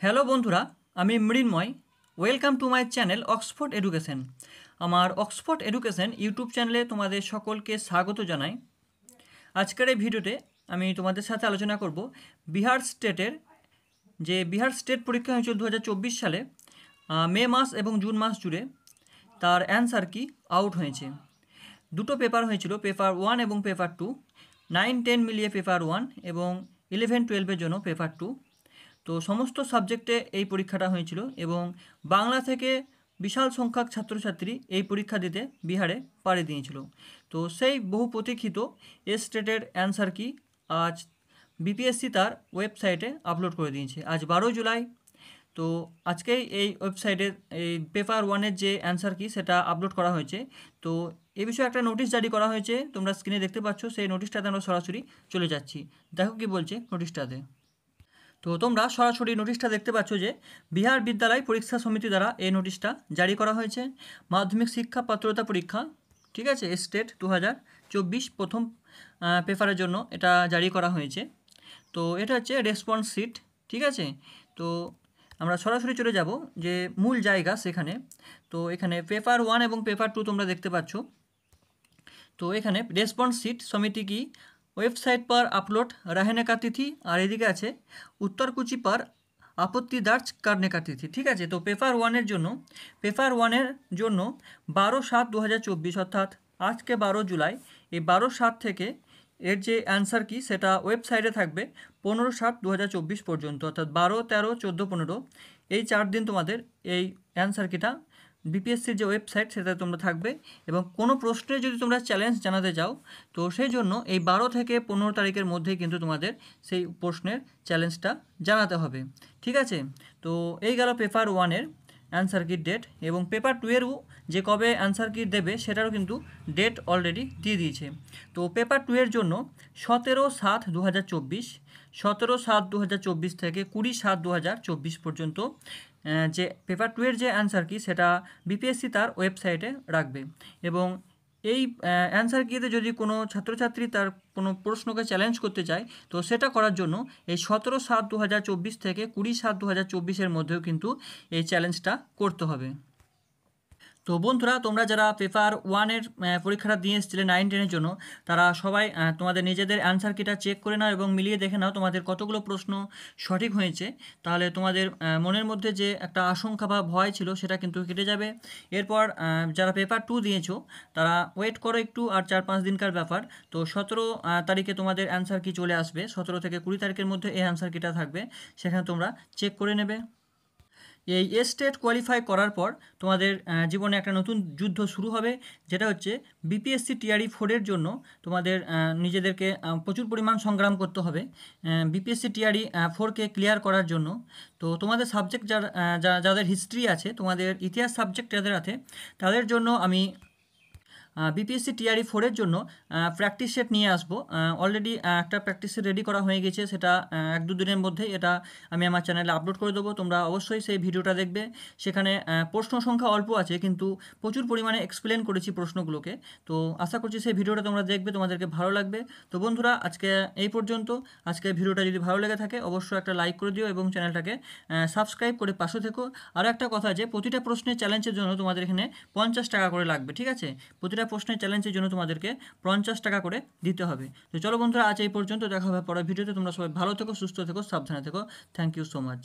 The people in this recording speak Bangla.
হ্যালো বন্ধুরা, আমি Mrinmoy. Welcome to my channel Oxford education. আমার অক্সফোর্ড এডুকেশন ইউটিউব চ্যানেলে তোমাদের সকলকে স্বাগত জানাই। আজকের এই ভিডিওতে আমি তোমাদের সাথে আলোচনা করব বিহার স্টেট পরীক্ষা হয়েছিল 2024 সালে মে মাস এবং জুন মাস জুড়ে। তার অ্যান্সার কি আউট হয়েছে। দুটো পেপার হয়েছিল, পেপার 1 এবং পেপার 2। 9-10 মিলিয়ে পেপার 1 এবং 11-12-এর জন্য পেপার 2। তো সমস্ত সাবজেক্টে এই পরীক্ষাটা হয়েছিল এবং বাংলা থেকে বিশাল সংখ্যক ছাত্রছাত্রী এই পরীক্ষা দিতে বিহারে পাড়ি দিয়েছিল। তো সেই বহু প্রতীক্ষিত স্টেটের অ্যান্সার কি আজ বিপিএসসি তার ওয়েবসাইটে আপলোড করে দিয়েছে। আজ 12 জুলাই। তো আজকেই এই ওয়েবসাইটে এই পেপার 1-এর যে অ্যান্সার কি সেটা আপলোড করা হয়েছে। তো এ বিষয়ে একটা নোটিশ জারি করা হয়েছে, তোমরা স্ক্রিনে দেখতে পাচ্ছ। সেই নোটিশটাতে আমরা সরাসরি চলে যাচ্ছি। দেখো কি বলছে নোটিশটাতে। তো তোমরা সরাসরি নোটিশটা দেখতে পাচ্ছ যে বিহার বিদ্যালয় পরীক্ষা সমিতি দ্বারা এই নোটিশটা জারি করা হয়েছে। মাধ্যমিক শিক্ষা পাত্রতা পরীক্ষা, ঠিক আছে, স্টেট 2024 প্রথম পেপারের জন্য এটা জারি করা হয়েছে। তো এটা হচ্ছে রেসপন্স শিট, ঠিক আছে। তো আমরা সরাসরি চলে যাব যে মূল জায়গা সেখানে। তো এখানে পেপার 1 এবং পেপার 2 তোমরা দেখতে পাচ্ছ। তো এখানে রেসপন্স শিট समिति की वेबसाइट पर अपलोड रहने का तिथि और এদিকে আছে उत्तरकुची पर আপত্তি दर्ज करने का तिथि, ঠিক আছে। তো পেপার 1-এর জন্য 12/7/2024 অর্থাৎ আজকে 12 জুলাই, এই 12/7 থেকে এর যে অ্যান্সার কি সেটা ওয়েবসাইটে থাকবে 15/7/2024 পর্যন্ত, অর্থাৎ 12, 13, 14, 15 এই 4 দিন তোমাদের এই অ্যান্সার কিটা বিপিএসসির যে ওয়েবসাইট সেটাতে তোমরা থাকবে। এবং কোনো প্রশ্নে যদি তোমরা চ্যালেঞ্জ জানাতে চাও তো সেই জন্য এই 12 থেকে 15 তারিখের মধ্যেই কিন্তু তোমাদের সেই প্রশ্নের চ্যালেঞ্জটা জানাতে হবে, ঠিক আছে। তো এই গেল পেপার 1-এর অ্যান্সার কি ডেট। এবং পেপার 2-এরও যে কবে অ্যান্সার কি দেবে সেটারও কিন্তু ডেট অলরেডি দিয়ে দিয়েছে। তো পেপার 2-এর জন্য 17/7/2024, 17/7/2024 থেকে 20/7/2024 পর্যন্ত যে পেপার 2-এর যে অ্যান্সার কি সেটা বিপিএসসি তার ওয়েবসাইটে রাখবে। এবং এই অ্যান্সার কিতে যদি কোনো ছাত্রছাত্রী তার কোনো প্রশ্নকে চ্যালেঞ্জ করতে চায় তো সেটা করার জন্য এই 17/7/2024 থেকে 20/7/2024-এর মধ্যেও কিন্তু এই চ্যালেঞ্জটা করতে হবে। তো বন্ধুরা, তোমরা যারা পেপার 1-এর পরীক্ষাটা দিয়ে এসেছিলে 9-10-এর জন্য তারা সবাই তোমাদের নিজেদের অ্যান্সার কিটা চেক করে নাও এবং মিলিয়ে দেখে নাও তোমাদের কতগুলো প্রশ্ন সঠিক হয়েছে। তাহলে তোমাদের মনের মধ্যে যে একটা আশঙ্কা বা ভয় ছিল সেটা কিন্তু কেটে যাবে। এরপর যারা পেপার 2 দিয়েছো তারা ওয়েট করো একটু, আর 4-5 দিনকার ব্যাপার। তো 17 তারিখে তোমাদের অ্যান্সার কি চলে আসবে। 17 থেকে 20 তারিখের মধ্যে এই অ্যান্সার কিটা থাকবে, সেখানে তোমরা চেক করে নেবে। এই স্টেট কোয়ালিফাই করার পর তোমাদের জীবনে একটা নতুন যুদ্ধ শুরু হবে, যেটা হচ্ছে বিপিএসসি টিআরই 4-এর জন্য তোমাদের নিজেদেরকে প্রচুর পরিমাণ সংগ্রাম করতে হবে বিপিএসসি টিআরই 4-কে ক্লিয়ার করার জন্য। তো তোমাদের সাবজেক্ট যাদের হিস্ট্রি আছে, তোমাদের ইতিহাস সাবজেক্ট যাদের আছে তাদের জন্য আমি বিপিএসসি টিআরই 4-এর জন্য প্র্যাকটিস সেট নিয়ে আসবো। অলরেডি একটা প্র্যাকটিস সেট রেডি করা হয়ে গেছে, সেটা 1-2 দিনের মধ্যেই এটা আমি আমার চ্যানেলে আপলোড করে দেবো। তোমরা অবশ্যই সেই ভিডিওটা দেখবে। সেখানে প্রশ্ন সংখ্যা অল্প আছে কিন্তু প্রচুর পরিমাণে এক্সপ্লেন করেছি প্রশ্নগুলোকে। তো আশা করছি সেই ভিডিওটা তোমরা দেখবে, তোমাদেরকে ভালো লাগবে। তো বন্ধুরা, আজকে এই পর্যন্ত। আজকে ভিডিওটা যদি ভালো লেগে থাকে অবশ্যই একটা লাইক করে দিও এবং চ্যানেলটাকে সাবস্ক্রাইব করে পাশে থেকো। আরও একটা কথা, যে প্রতিটা প্রশ্নের চ্যালেঞ্জের জন্য তোমাদের এখানে 50 টাকা করে লাগবে, ঠিক আছে। প্রতিটা প্রশ্নের চ্যালেঞ্জের জন্য তোমাদেরকে 50 টাকা করে দিতে হবে। তো চলো বন্ধুরা, আজ এই পর্যন্ত। দেখা হবে পরের ভিডিওতে। তোমরা সবাই ভালো থেকো, সুস্থ থেকো, সাবধানে থেকো। Thank you so much.